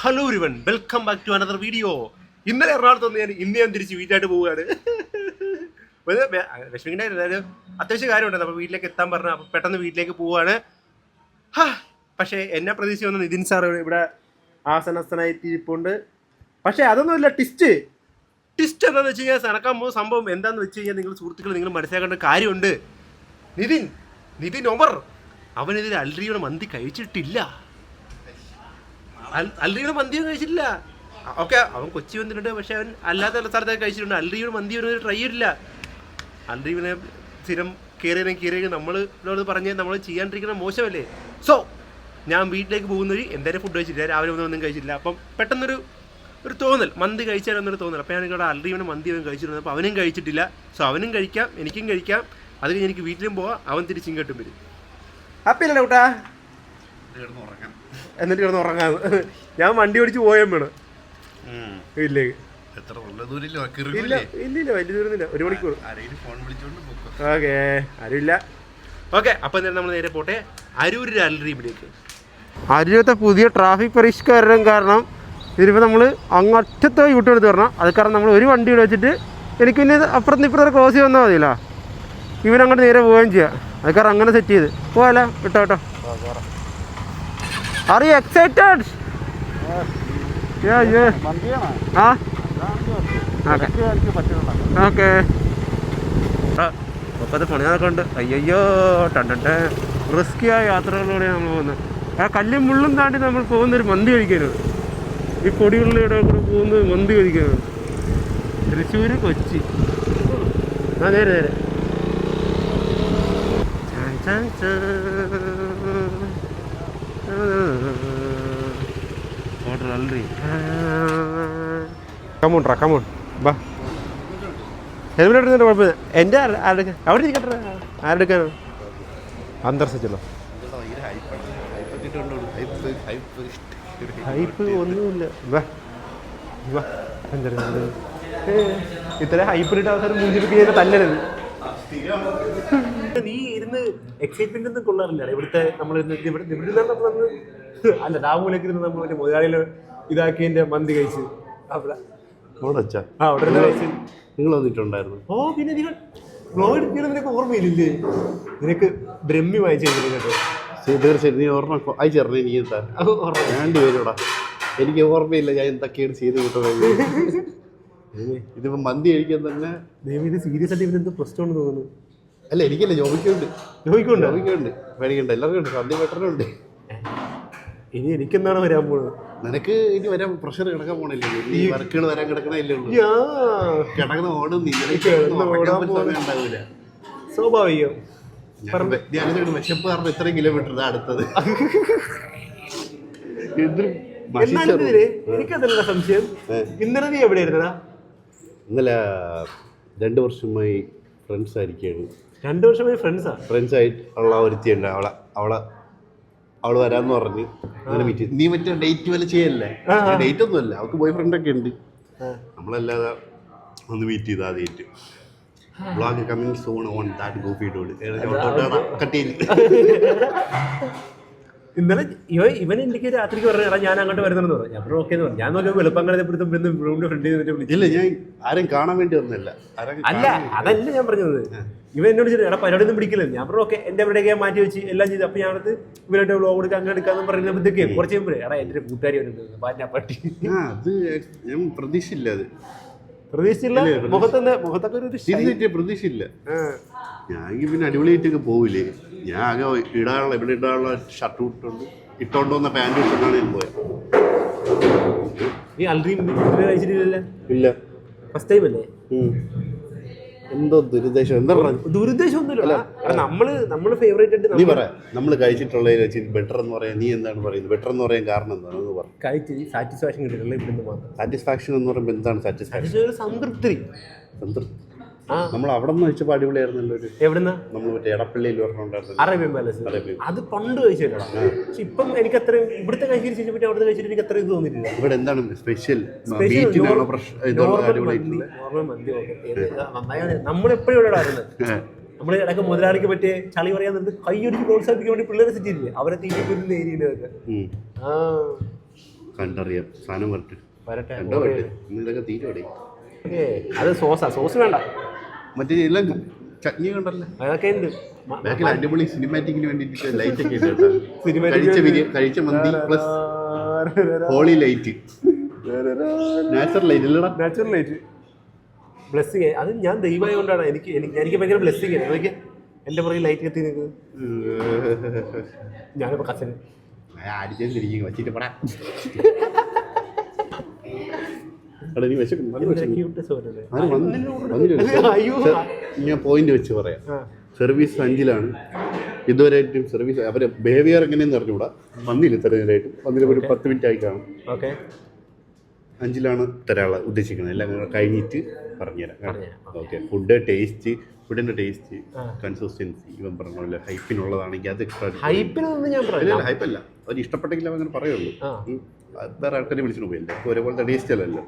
Hello everyone, welcome back to another video. ഇന്നലെ എറണാകുളത്ത് വന്ന് ഇന്ന് ഞാൻ തിരിച്ച് വീട്ടിലായിട്ട് പോവുകയാണ്. വിഷമിക്കണ്ട, അത്യാവശ്യം കാര്യമുണ്ട്. അപ്പോൾ വീട്ടിലേക്ക് എത്താൻ പറഞ്ഞാൽ അപ്പോൾ പെട്ടെന്ന് വീട്ടിലേക്ക് പോവുകയാണ്. പക്ഷേ എന്നെ പ്രതീക്ഷ വന്ന നിതിൻ സാർ ഇവിടെ ആസനസ്ഥനായിട്ട് ഇരിപ്പുണ്ട്. പക്ഷേ അതൊന്നുമില്ല. ട്വിസ്റ്റ് എന്താണെന്ന് വെച്ച് കഴിഞ്ഞാൽ നടക്കാൻ പോകുന്ന സംഭവം എന്താണെന്ന് വെച്ച് കഴിഞ്ഞാൽ നിങ്ങൾ സുഹൃത്തുക്കൾ നിങ്ങൾ മനസ്സിലാക്കേണ്ട കാര്യമുണ്ട്. നിതിൻ ഒമർ അവനെതിരെ അൽറിയുടെ മന്തി കഴിച്ചിട്ടില്ല. അൽറിയുടെ മന്തിയും കഴിച്ചിട്ടില്ല. ഓക്കെ, അവൻ കൊച്ചി വന്നിട്ടുണ്ട്, പക്ഷെ അവൻ അല്ലാത്ത സ്ഥലത്തൊക്കെ കഴിച്ചിട്ടുണ്ട്. അൽറിയുടെ മന്തി അവന് ട്രൈ ചെയ്തിട്ടില്ല. അൽറിവിനെ സ്ഥിരം കയറിയെങ്കിൽ നമ്മളോട് പറഞ്ഞ് നമ്മൾ ചെയ്യാണ്ടിരിക്കുന്ന മോശമല്ലേ. സോ ഞാൻ വീട്ടിലേക്ക് പോകുന്ന വഴി എന്തായാലും ഫുഡ് കഴിച്ചിട്ടില്ല, രാവിലെ ഒന്നും കഴിച്ചിട്ടില്ല. അപ്പം പെട്ടെന്നൊരു തോന്നൽ, മന്തി കഴിച്ചാലെന്നൊരു തോന്നൽ. അപ്പോൾ ഞാൻ ഇവിടെ അൽറിയുടെ മന്തി അവൻ കഴിച്ചിട്ടുണ്ട്. അപ്പോൾ അവനും കഴിച്ചിട്ടില്ല. സോ അവനും കഴിക്കാം, എനിക്കും കഴിക്കാം. അത് കഴിഞ്ഞ് എനിക്ക് വീട്ടിലും പോവാം, അവൻ തിരിച്ചും കേട്ടും വരും. ഹാപ്പി അല്ലേ കൂട്ടാ? എന്നിട്ട് കിടന്ന് ഉറങ്ങാം. ഞാൻ വണ്ടി ഓടിച്ച് പോയാൽ വേണം വീട്ടിലേക്ക്. ഇല്ല വലിയ ദൂരമില്ല, 1 മണിക്കൂർ. ഓക്കെ, ആരുമില്ല. ഓക്കെ, അപ്പം തന്നെ നമ്മൾ നേരെ പോട്ടെ അരൂരിലെ അൽറീമിലേക്ക്. അരൂരത്തെ പുതിയ ട്രാഫിക് പരിഷ്കാരം കാരണം ഇതിപ്പോൾ നമ്മൾ അങ്ങറ്റത്തെ യൂട്ടേൺ എടുത്ത് വരണം. അത് കാരണം നമ്മൾ ഒരു വണ്ടി ഇവിടെ വെച്ചിട്ട് എനിക്ക് പിന്നെ അപ്പുറത്ത് ഇപ്പുറത്തെ ക്രോസ് ചെയ്ത് വന്നാൽ മതിയല്ലോ. ഇവനങ്ങോട്ട് നേരെ പോവുകയും ചെയ്യാം. അത് കാരണം അങ്ങനെ സെറ്റ് ചെയ്ത് പോകാലോ. കേട്ടോ, Are you excited? Yeah. Huh? Okay. ഒപ്പത്തെ പണികളൊക്കെ ഉണ്ട്. അയ്യോ റിസ്കിയായ യാത്രകളിലൂടെയാണ് നമ്മൾ പോകുന്നത്. ആ കല്ലും മുള്ളും താണ്ടി നമ്മൾ പോകുന്നൊരു മന്തി കഴിക്കാനാണ്. ഈ പൊടികളിലൂടെ കൂടെ പോകുന്നത് മന്തി കഴിക്കാനാണ്. തൃശ്ശൂർ, കൊച്ചി. നേരെ കമോൺ ബാ. ഹെൽമെറ്റ് എടുത്തിട്ട് കുഴപ്പമില്ല. എൻ്റെ അവിടെ ഇരിക്കട്ടെ. ആരെടുക്കാനോ അന്തർസിച്ചല്ലോ. ഹൈപ്പ് ഒന്നുമില്ല. ഇത്ര ഹൈപ്പിട്ട് അവസരം മുൻപിൽ തല്ലരുത്. നീ ഇരുന്ന് എക്സൈറ്റ്മെന്റ് ഒന്നും കൊള്ളാറില്ല. ഇവിടുത്തെ ഇവിടെ നമ്മളന്ന് അല്ല രാമൂലേക്ക് ഇരുന്ന് നമ്മൾ മറ്റേ മുതലാളിയില് ഇതാക്കിയതിന്റെ മന്തി കഴിച്ച് അവിടെ കഴിച്ച് നിങ്ങൾ വന്നിട്ടുണ്ടായിരുന്നു. ഓ പിന്നെ നിങ്ങൾ ബ്ലോഗ് എടുക്കണം. നിനക്ക് ഓർമ്മയില്ലേ? നിനക്ക് ബ്രഹ്മി വായിച്ചു കേട്ടോ. തീർച്ചയായും നീ ഓർമ്മ അയച്ചേർന്നു. എനിക്ക് രണ്ടുപേരോടാ എനിക്ക് ഓർമ്മയില്ല ഞാൻ എന്തൊക്കെയാണ് ചെയ്ത് കിട്ടുന്നത്. ഇതിപ്പോ മന്തി കഴിക്കാൻ തന്നെ സീരിയസ് ആയിട്ട് ഇവരെന്തോ പ്രശ്നമുണ്ട് തോന്നുന്നു. അല്ല എനിക്കല്ല, ജോബിക്കുണ്ട് പേടിക്കണ്ട. എല്ലാവർക്കും ഉണ്ട്. സദ്യ വെട്ടനുണ്ട്. ഇനി എനിക്കെന്താണ് വരാൻ പോകുന്നത്? നിനക്ക് ഇനി വരാൻ പ്രഷർ കിടക്കാൻ പോണില്ലേ? ഈ വർക്കുകൾ വരാൻ കിടക്കണല്ലേ ഉള്ളൂ. കിടക്കുന്ന ഓടും ഉണ്ടാവില്ല. സ്വാഭാവികം. വിശപ്പ് കാരണം ഇത്രയും കിലോമീറ്റർ അടുത്തത്. എനിക്കതല്ല സംശയം. ഇന്നലെ നീ എവിടെയായിരുന്നടാ? ഇന്നലെ 2 വർഷമായി ഫ്രണ്ട്സ് ആയിരിക്കുകയാണ്. 2 വർഷമായി ഫ്രണ്ട്സായിട്ട് ഉള്ള ഒരുത്തിയുണ്ട്. അവള് വരാന്ന് പറഞ്ഞ് അങ്ങനെ മീറ്റ് ചെയ്തു. നീ മറ്റേ ഡേറ്റ് വല്ല ചെയ്യല്ലേ? ഡേറ്റ് ഒന്നും അല്ല, അവൾക്ക് ബോയ് ഫ്രണ്ട് ഒക്കെ ഉണ്ട്. നമ്മളല്ലാതെ ഒന്ന് മീറ്റ് ചെയ്ത് ആദ്യമായിട്ട്. Vlog coming soon on that ഗോപി ഡോഡ് കട്ടിയിൽ. ഇന്നലെ ഇവൻ എനിക്ക് രാത്രിക്ക് പറഞ്ഞാ ഞാൻ അങ്ങോട്ട് വരുന്നെന്ന് പറഞ്ഞു. ഞാൻ ഓക്കെ എന്ന് പറഞ്ഞു. ഞാൻ നോക്കിയാൽ വെളുപ്പങ്ങളെ ഫ്രണ്ട്. ഇല്ല, ഞാൻ ആരും കാണാൻ വേണ്ടി വന്നില്ല. അല്ല അതല്ല ഞാൻ പറഞ്ഞത്. ഇവൻ എന്നോട് എടാ പരിപാടി ഒന്നും പിടിക്കില്ല. ഞാൻ പറഞ്ഞു ഓക്കെ, എന്റെ എവിടെയൊക്കെ മാറ്റി വെച്ച് എല്ലാം ചെയ്ത്. അപ്പൊ ഞാനത് ഇവരായിട്ട് വ്ളോഗ് എടുക്കാൻ അങ്ങനെ എടുക്കാന്ന് പറയുമ്പോഴത്തേക്ക് കുറച്ച് കഴിയുമ്പോൾ എടാ എന്റെ കൂട്ടുകാരി വരുന്നുണ്ട് പാറ്റി. അത് ഞാൻ പ്രതീക്ഷയില്ല. മുഖത്തൊക്കെ ഒരു പ്രതീക്ഷയില്ല. ഞാൻ പിന്നെ അടിപൊളിയായിട്ടൊക്കെ പോവില്ലേ. ഞാൻ ആകെ ഇവിടെ ഇടാനുള്ള ഷർട്ട് ഇട്ടോണ്ട് വന്ന പാൻറ് ഇട്ടിട്ടാണ് ഞാൻ പോയത്. നീ അൽറീം കഴിച്ചിട്ടില്ലല്ലോ? ഇല്ല, ഫസ്റ്റ് ടൈം അല്ലേ? എന്തോ ദുരുദ്ദേശം. എന്താ ദുരുദ്ദേശം ഒന്നുമില്ല. നമ്മള് ഫേവറേറ്റ് ആയിട്ട് നീ പറയാ നമ്മൾ കഴിച്ചിട്ടുള്ളതിൽ വെച്ച് ബെറ്റർ എന്ന് പറയാൻ നീ എന്താണ് പറയുന്നത്? ബെറ്റർ എന്ന് പറയാൻ കാരണം എന്താണെന്ന് പറഞ്ഞു. കഴിച്ച് സാറ്റിസ്ഫാക്ഷൻ കിട്ടിയിട്ടില്ല ഇവിടുന്ന് മാത്രം. സാറ്റിസ്ഫാക്ഷൻ എന്ന് പറയുമ്പോൾ എന്താണ് സാറ്റിസ്ഫാക്ഷൻ? സംതൃപ്തി. നമ്മൾ അവിടെ നിന്ന് വെച്ചപ്പോൾ അടിപൊളിയായിരുന്നല്ലോ. എവിടുന്ന? നമ്മൾ മറ്റേ എടപ്പള്ളിയിൽ പറഞ്ഞിട്ടുണ്ടായിരുന്നു അറേബ്യൻ പാലസ്. അത് പണ്ട് കഴിച്ചിട്ടാ. പക്ഷെ ഇപ്പം എനിക്ക് അത്രയും ഇവിടുത്തെ കഴിച്ചിട്ട് പറ്റി അവിടുത്തെ കഴിച്ചിട്ട് എനിക്ക് അത്രയും തോന്നിയിട്ടില്ല. ഇവിടെ എന്താണ് സ്പെഷ്യൽ? നമ്മളെപ്പോഴും ഇവിടെ ഇടാറുണ്ട്. നമ്മൾ ഇടയ്ക്ക് മുതലാളിക്ക് പറ്റിയ ചളി പറയാൻ നിന്ന് കൈയൊടിച്ച് പ്രോത്സാഹിപ്പിക്കാൻ വേണ്ടി പിള്ളേരെ സെറ്റ് ചെയ്തില്ലേ? അവരെ തീരുന്ന ഏരിയയിലൊക്കെ. കണ്ടറിയാം സാധനം വരട്ടെ വരട്ടെ കണ്ടോ വരട്ടെ ഇന്ന് ഇതൊക്കെ തീരുവടേ. അത് സോസ് വേണ്ട, മറ്റേ എല്ലാം ചട്നി കണ്ടല്ലേ അതൊക്കെ ഉണ്ട്. ബാക്കിൽ അടിപൊളി സിനിമാറ്റിക്കിന് വേണ്ടിയിട്ട് ലൈറ്റ് ഒക്കെ ഉണ്ട് കഴിച്ച മന്തി plus holy light, natural light അല്ലടാ, നാച്ചുറൽ ലൈറ്റ് ബ്ലെസ്സിങ്. അത് ഞാൻ ദൈവമായി കൊണ്ടാണ് എനിക്ക് ഭയങ്കര ബ്ലെസ്സിങ്. എനിക്ക് എൻ്റെ പുറകെ ലൈറ്റ് കത്തി നിൽക്കുന്നത്. ഞാനിപ്പോൾ കസന് അടിച്ചിരിക്കും വച്ചിട്ട് പടാ. ഞാൻ പോയിന്റ് വെച്ച് പറയാം. സർവീസ് 5-ലാണ് ഇതുവരെയായിട്ടും. സർവീസ് അവരെ ബിഹേവിയർ എങ്ങനെയെന്ന് അറിഞ്ഞുകൂടാ. വന്നില്ല ഇത്രയായിട്ടും. വന്നിട്ട് ഒരു 10 മിനിറ്റ് ആയി കാണും. 5-ലാണ് തരാനുള്ള ഉദ്ദേശിക്കുന്നത്. എല്ലാം കഴിഞ്ഞിട്ട് പറഞ്ഞുതരാം. ഓക്കെ. ഫുഡിൻ്റെ ടേസ്റ്റ് കൺസിസ്റ്റൻസി ഇവൻ പറഞ്ഞ പോലെ ഹൈപ്പിനുള്ളതാണെങ്കിൽ അത് എക്സ്ട്രാ. ഹൈപ്പല്ല, അവന് ഇഷ്ടപ്പെട്ടെങ്കിൽ അങ്ങനെ പറയുള്ളൂ. വേറെ ആൾക്കാരെ വിളിച്ചിട്ട് പോയില്ല. ഒരേപോലത്തെ ടേസ്റ്റ് അല്ലല്ലോ.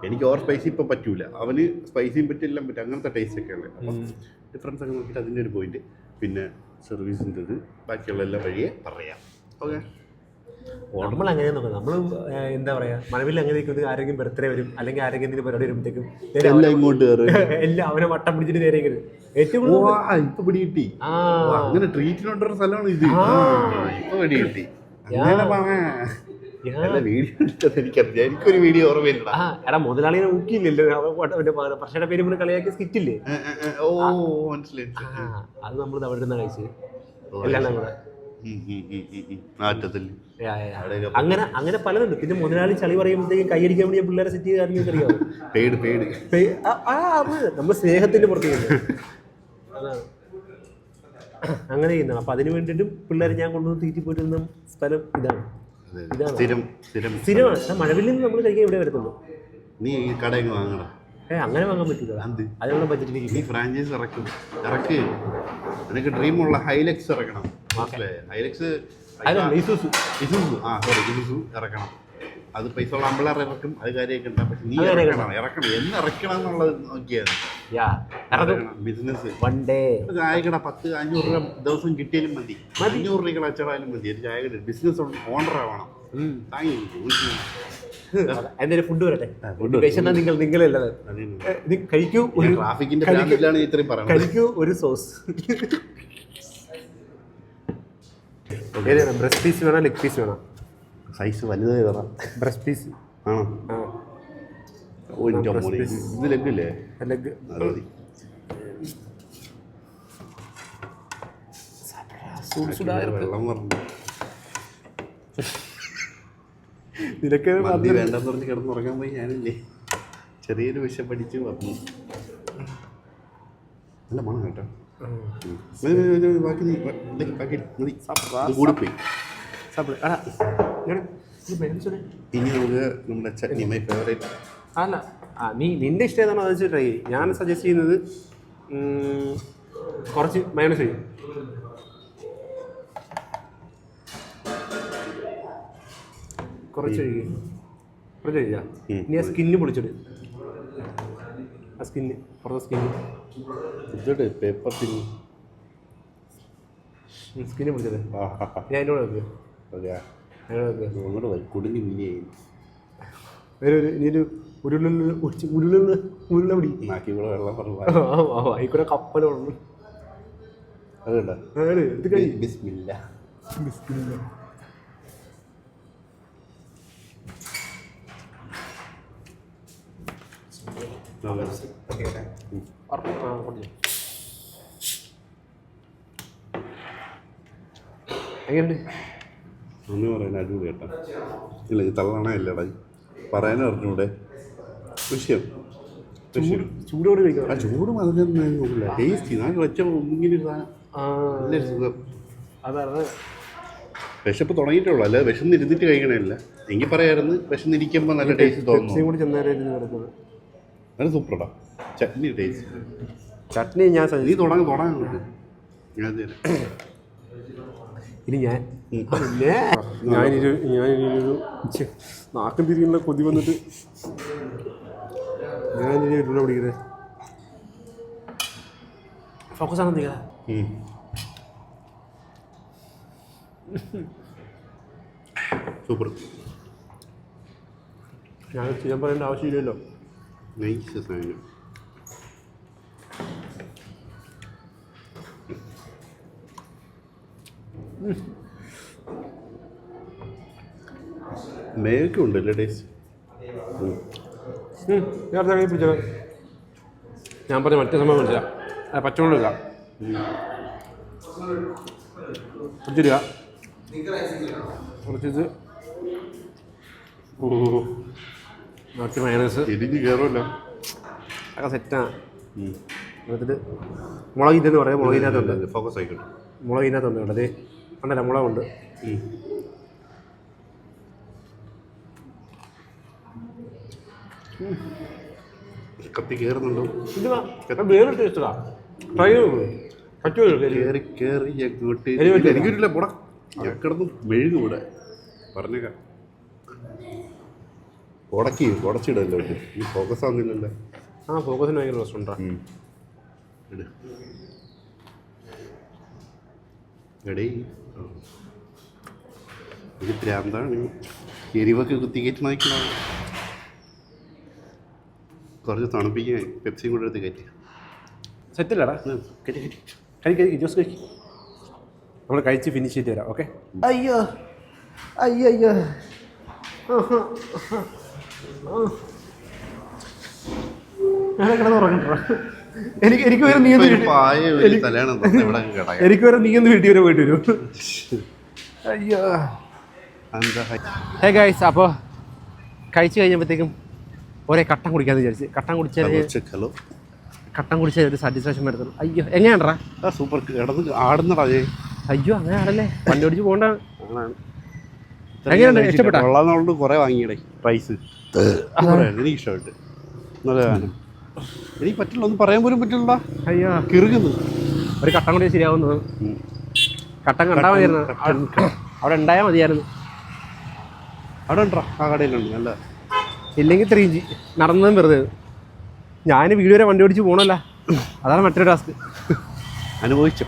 എനിക്ക് ഓവർ സ്പൈസി ഇപ്പം പറ്റൂല, അവന് സ്പൈസിയും പറ്റും എല്ലാം പറ്റും. അങ്ങനത്തെ ടേസ്റ്റ് ഒക്കെ ഉള്ളത്. അപ്പം ഡിഫറൻസ് ഒക്കെ നോക്കിയിട്ട് അതിൻ്റെ ഒരു പോയിന്റ്. പിന്നെ സർവീസിൻ്റെ ഇത് ബാക്കിയുള്ള എല്ലാം വഴിയെ പറയാം. ഓക്കെ. നമ്മൾ അങ്ങനെ നോക്കാം. നമ്മൾ എന്താ പറയാ, മഴവിൽ അങ്ങനെ ആരെങ്കിലും ബർത്ത്ഡേ വരും അല്ലെങ്കിൽ ആരെങ്കിലും എന്തെങ്കിലും പരിപാടി വരുമ്പോഴത്തേക്കും ഇങ്ങോട്ട് എല്ലാം അവനെ വട്ടം പിടിച്ചിട്ട് നേരെ ഏറ്റവും ഇപ്പൊ പിടി കിട്ടി. അങ്ങനെ ട്രീറ്റിനോട്ടൊരു സ്ഥലമാണ് ഇത്. ഇപ്പൊ പിടി കിട്ടി. എനിക്കൊരു വീഡിയോ ഓർമ്മയില്ല. എടാ മുതലാളിനെ ഊക്കിയില്ലല്ലോ, പക്ഷേ പേര് മുന്നേ കളിയാക്കി സ്കിറ്റില്ലേ? ഓ മനസ്സിലായി. അത് നമ്മൾ അവിടെ നിന്ന് കഴിച്ച് എല്ലാം കൂടെ അങ്ങനെ പലതുണ്ട്. പിന്നെ മുതലാളി ചളി പറയുമ്പോഴത്തേക്കും കൈയടിക്കാൻ വേണ്ടി പിള്ളേരെ സെറ്റ് ചെയ്ത് കാര്യങ്ങൾ അറിയാമോ? നമ്മൾ സ്നേഹത്തിന്റെ പുറത്തേക്ക് അതാണ് അങ്ങനെ ചെയ്യുന്നത്. അപ്പൊ അതിന് വേണ്ടിയിട്ടും പിള്ളേരെ ഞാൻ കൊണ്ടുവന്ന് തീറ്റി പോയിട്ടുന്ന സ്ഥലം ഇതാണ്. സ്ഥിരമാണ്. മഴവിൽ നിന്ന് നമ്മൾ കഴിക്കാൻ ഇവിടെ വരത്തുള്ളൂ. നീ കടയിൽ വാങ്ങണം. അങ്ങനെ വാങ്ങാൻ പറ്റില്ല. അതിനുള്ള ബഡ്ജറ്റ് നീ ഫ്രാഞ്ചൈസ് ഇറക്ക്. നിനക്ക് ഡ്രീമുള്ള ഹൈലക്സ് ഇറക്കണം. ഹൈലക്സ് ഇറക്കണം. അത് പൈസ ഉള്ള അമ്പളർ ഇറക്കും. അത് കാര്യമൊക്കെ ഉണ്ടാവും. പക്ഷെ നീ ഇറക്കണം എന്ന് ഇറക്കണം എന്നുള്ളത് നോക്കിയാൽ ബിസിനസ് ചായക്കട 10-500 രൂപ ദിവസം കിട്ടിയാലും മതി. 500 രൂപ അച്ചടായാലും മതി. ഒരു ചായക്കട ബിസിനസ് ഓണർ ആവണം. എന്തൊരു ഫുഡ് വരട്ടെ. നിങ്ങളല്ലാതെ കഴിക്കൂ. കഴിക്കൂ ഒരു സോസ്. ബ്രസ്റ്റ് പീസ് വേണോ ലെഗ് പീസ് വേണോ? സൈസ് വലുതായി തരാം. ബ്രസ്റ്റ് പീസ് ആണോ? ഇത് ലെഗല്ലേ? ലെഗ് വെള്ളം പറഞ്ഞു. നിനക്ക് വേണ്ടെന്ന് പറഞ്ഞ് കിടന്നുറങ്ങാൻ പോയി ഞാനില്ലേ. ചെറിയൊരു വിഷപ്പടിച്ച് വന്നു. നല്ല മണം കേട്ടോ. കൂടിപ്പോയി. ഇനി നമുക്ക് നമ്മുടെ ചട്നി മൈ ഫേവറേറ്റ്. അല്ല നിന്റെ ഇഷ്ടം ഏതാണോ അത് ട്രൈ ചെയ്യും. ഞാൻ സജസ്റ്റ് ചെയ്യുന്നത് കുറച്ച് മയോണൈസ് ചെയ്യും. കുറച്ച് കഴിക്കാം. ഇനി ആ സ്കിന്ന് പൊളിച്ചിട്ട് ആ സ്കിന്ന് പുറത്തെ സ്കിന്ന് പേപ്പർ സ്കിന്ന് പൊളിച്ചത് ഞാൻ അതിൻ്റെ കൂടെ വെക്കുക. കുടുങ്ങി ആയിക്കൂടെ കപ്പലുണ്ട്. എങ്ങനെയുണ്ട്? ഒന്ന് പറയാൻ അടിപൊളി കേട്ടോ. ഇല്ല ഇത് തള്ളണ അല്ലടാ, പറയാനും അറിഞ്ഞൂടെ. വിഷയം ചൂടോട് കഴിക്കാം. ആ ചൂടും അതിനൊന്നും നോക്കില്ല. ടേസ്റ്റ് ഞാൻ വെച്ച ഇങ്ങനെ നല്ല സുഖം. അതാണ് വിശപ്പ് തുടങ്ങിയിട്ടുള്ളൂ, അല്ലാതെ വിശന്നിരുന്നിട്ട് കഴിക്കണമില്ല. എങ്കിൽ പറയായിരുന്നു വിശന്നിരിക്കുമ്പോൾ നല്ല ടേസ്റ്റ് തോന്നുന്നു. നല്ല സൂപ്പറാ ചട്നി. ടേസ്റ്റ് ചട്നി ഞാൻ നീ തുടങ്ങാൻ ഞാൻ ഇനി ഞാനൊരു നാക്കം തിരിയുള്ള കൊതി വന്നിട്ട് ഞാനിനി ഉരുള പിടിക്കുന്നത്. ഫോക്കസ് ആണ് എന്തെങ്കിലും സൂപ്പർ. ഞാൻ ചെയ്യാൻ പറയേണ്ട ആവശ്യമില്ലല്ലോ. നൈസ് സാധനം. മേയൊക്കെ ഉണ്ടല്ലേ ടേസ്റ്റ്. നേരത്തെ പിടിച്ചത് ഞാൻ പറഞ്ഞ മറ്റേ സംഭവം മനസ്സിലാ. പച്ചമുളക് ഇല്ല, കുറച്ചിടുക, കുറച്ചിത് കുറച്ച് മയണൈസ് എരിഞ്ഞ് കയറുമല്ലോ. ഒക്കെ സെറ്റാണ്. എന്നിട്ട് മുളകില്ലെന്ന് പറയാം. മുളകിനകത്തുണ്ട്, ഫോക്കസ് ആയിക്കോട്ടെ. മുളകിനകത്തുണ്ട് കേട്ടോ. അതേ ഉണ്ടല്ല, മുളകുണ്ട്. കത്തി കയറുന്നുണ്ടോ? ഇത് വേറെ ടേസ്റ്റാ. ട്രൈ കയറി കയറി അങ്ങോട്ട് എനിക്കില്ല പുട. ഞാൻ കിടന്ന് മെഴുകും ഇവിടെ പറഞ്ഞേക്കാം. ഉടച്ചിടല്ലോ. ഈ ഫോക്കസ് ആവുന്നില്ലല്ലോ. ആ ഫോക്കസിന് ഭയങ്കര പ്രശ്നമുണ്ടോ? എടേ ഇത് ഭ്രാന്താണ്. എരിവൊക്കെ കുത്തിക്കയറ്റി നോക്കണം. കുറച്ച് തണുപ്പിക്കാൻ പെപ്സിയും കൂടെ എടുത്ത് കയറ്റി. സെറ്റില്ലടാ. കഴിക്കും ജ്യൂസ് കഴിക്കും. നമ്മൾ കഴിച്ച് ഫിനിഷ് ചെയ്ത് തരാം. ഓക്കെ. അയ്യോ അയ്യോ അയ്യോ. എനിക്ക് വരെ നീ എനിക്ക് വരെ നീ ഒന്ന് വീട്ടിൽ വരെ പോയിട്ട് വരും. അയ്യോ. ഹേ ഗൈസ്, അപ്പോൾ കഴിച്ച് കഴിഞ്ഞപ്പോഴത്തേക്കും ഒരേ കട്ടൻ കുടിക്കാന്ന് വിചാരിച്ച്. കട്ടൻ കുടിച്ചാൽ ഒരു സാറ്റിസ്ഫാക്ഷൻ വരുത്തുള്ളൂ. അയ്യോ എങ്ങനെയാണ്ടാ? സൂപ്പർ കിടന്ന് ആടുന്നടാ. അയ്യോ അങ്ങനെ ആടല്ലേ, വണ്ടി ഓടിച്ച് പോകണ്ടാണ്. എങ്ങനെയുണ്ട്? ഇഷ്ടപ്പെട്ടോ? കൊള്ളാന്നുള്ളത് കുറെ വാങ്ങിയടേ. പ്രൈസ് എനിക്ക് ഇഷ്ടപ്പെട്ട്. നല്ല സാധനം. എനിക്ക് പറ്റില്ല, ഒന്നും പറയാൻ പോലും പറ്റില്ല. അയ്യോ കിറുകുന്നു. ഒരു കട്ടൻ കൂടി ശരിയാവുന്നു. കട്ടൻ കണ്ടാൽ മതിയായിരുന്നു, അവിടെ ഉണ്ടായാൽ മതിയായിരുന്നു. അവിടെ ഉണ്ടോ? ആ കടയിലുണ്ട്. നല്ല ഇല്ലെങ്കിൽ 3G നടന്നതും വെറുതെ. ഞാൻ വീട് വരെ വണ്ടി ഓടിച്ച് പോകണമല്ല, അതാണ് മറ്റൊരു ടാസ്ക്. അനുഭവിച്ചോ?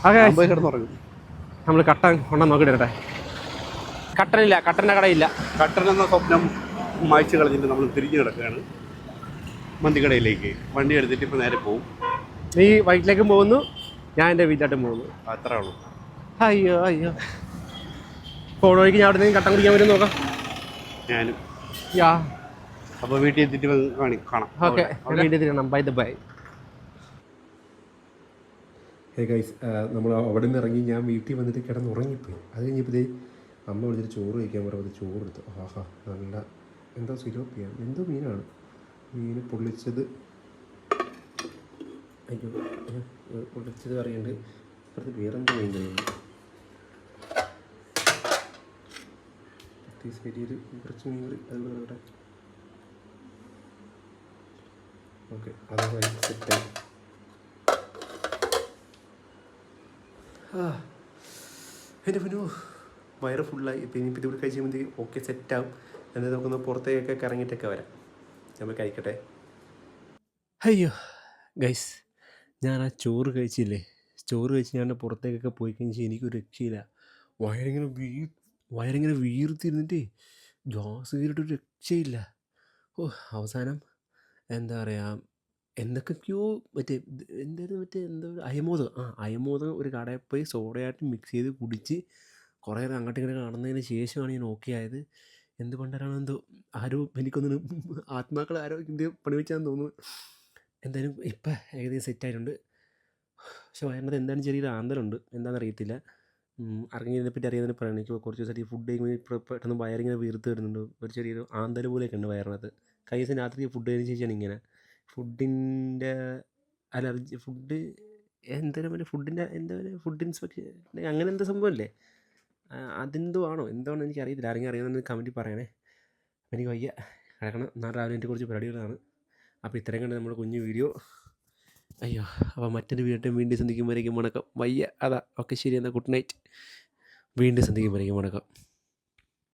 കിടന്നുറങ്ങും. നമ്മൾ കട്ടൻ കൊണ്ടാ നോക്കിട്ടെ. കട്ടനില്ല, കട്ടൻ്റെ കടയില്ല. കട്ടൻ എന്ന സ്വപ്നം മായ്ച്ചു കളഞ്ഞിട്ട് നമ്മൾ തിരിഞ്ഞു കിടക്കുകയാണ് മന്തിക്കടയിലേക്ക്. വണ്ടി എടുത്തിട്ട് ഇപ്പോൾ നേരെ പോകും. നീ വൈറ്റിലേക്കും പോകുന്നു, ഞാൻ എൻ്റെ വീട്ടിലോട്ടും പോകുന്നു. അത്രേ ഉള്ളൂ. അയ്യോ അയ്യോ. ഫോൺ വഴിക്ക് ഞാൻ അവിടെ നിന്ന് കട്ടൻ കുടിക്കാൻ വരും നോക്കാം. ഞാനും. യാ. അപ്പോൾ വീട്ടിൽ എത്തിയിട്ട് കാണാം. ഓക്കെ, വീട്ടിൽ എത്തിക്കണം. By the by. Hey guys, നമ്മൾ അവിടെ നിന്ന് ഇറങ്ങി ഞാൻ വീട്ടിൽ വന്നിട്ട് കിടന്ന് ഉറങ്ങിപ്പോയി. അത് കഴിഞ്ഞപ്പോഴത്തേ അമ്മ വിളിച്ചിട്ട് ചോറ് കഴിക്കാൻ പറയുമ്പോൾ ചോറ് എടുത്തു. ആഹാ, നല്ല എന്തോ സിലോപ്പിയ, എന്തോ മീനാണ്. മീൻ പൊള്ളിച്ചത്. അയ്യോ, പൊള്ളിച്ചത് അറിയുന്നുണ്ട്. ഇപ്പുറത്ത് വേറെന്തോ മീൻ കഴിയുന്നു. വലിയൊരു കുറച്ച് മീൻ കറി അത് ഇവിടെ. ഓക്കെ, അത് സെറ്റായി. എൻ്റെ പിന്നെ വയറ് ഫുള്ളായി. ഇപ്പം ഇനിയിപ്പോൾ ഇതിവിടെ കഴിച്ചുമ്പോഴത്തേക്കും ഓക്കെ സെറ്റാവും. എന്നിട്ട് നമുക്കൊന്ന് പുറത്തേക്കൊക്കെ ഇറങ്ങിയിട്ടൊക്കെ വരാം. നമ്മൾ കഴിക്കട്ടെ. അയ്യോ ഗൈസ്, ഞാൻ ആ ചോറ് കഴിച്ചില്ലേ, ചോറ് കഴിച്ച് ഞാൻ പുറത്തേക്കൊക്കെ പോയി കഴിഞ്ഞാൽ എനിക്കൊരു രക്ഷയില്ല. വയറിങ്ങനെ വീർത്തിരുന്നിട്ട് ഗ്യാസ് കയറിയിട്ടൊരു രക്ഷയില്ല. ഓ, അവസാനം എന്താ പറയുക, എന്തൊക്കെയോ എന്താ അയമോദകം ഒരു കടയിൽ പോയി സോഡയായിട്ട് മിക്സ് ചെയ്ത് കുടിച്ച് കുറേ അങ്ങോട്ടും ഇങ്ങനെ കാണുന്നതിന് ശേഷമാണ് ഞാൻ ഓക്കെ ആയത്. എന്ത് പണ്ടാരാണോ എന്തോ ആരോ എനിക്കൊന്നിനും ആത്മാക്കൾ ആരോ ഇന്ത്യ പണി വെച്ചാന്ന് തോന്നുന്നു. എന്തായാലും ഇപ്പം ഏകദേശം സെറ്റായിട്ടുണ്ട്. പക്ഷെ വയറിനകത്ത് എന്തായാലും ചെറിയൊരു ആന്തലുണ്ട്, എന്താണെന്ന് അറിയത്തില്ല. ഇറങ്ങിയതിനെപ്പറ്റി അറിയാതെ പറയണം. എനിക്ക് കുറച്ച് ദിവസമായിട്ട് ഫുഡ് കഴിക്കുമ്പോൾ പെട്ടെന്ന് വയറിങ്ങനെ വീർത്ത് വരുന്നുണ്ട്. ഒരു ചെറിയൊരു ആന്തൽ പോലെയൊക്കെ ഉണ്ട് വയറിനകത്ത്. കഴിഞ്ഞ ദിവസം രാത്രി ഫുഡ് കഴിച്ചതിന് ശേഷമാണ് ഇങ്ങനെ ഫുഡിൻ്റെ അലർജി. ഫുഡ് എന്തായാലും ഫുഡിൻ്റെ എന്താ പറയുക, ഫുഡ് ഇൻസ്പെക്ഷൻ അങ്ങനെ എന്താ സംഭവമല്ലേ, അതെന്തോ ആണോ എന്താണോ എനിക്കറിയത്തില്ല. ആരെങ്കിലും അറിയാമെന്ന് കമൻറ്റിൽ പറയണേ. എനിക്ക് വയ്യ, കിടക്കണം. നാളെ രാവിലെ എൻ്റെ കുറച്ച് പരിപാടികളാണ്. അപ്പോൾ ഇത്രയും കണ്ട് നമ്മുടെ കുഞ്ഞു വീഡിയോ. അയ്യോ, അപ്പോൾ മറ്റൊരു വീണ്ടും സന്ധിക്കുമ്പോഴേക്കും വണക്കം. വയ്യ, അതാ. ഓക്കെ, ശരി, എന്നാൽ ഗുഡ് നൈറ്റ്. വീണ്ടും സന്ധിക്കുമ്പോഴേക്കും വണക്കം.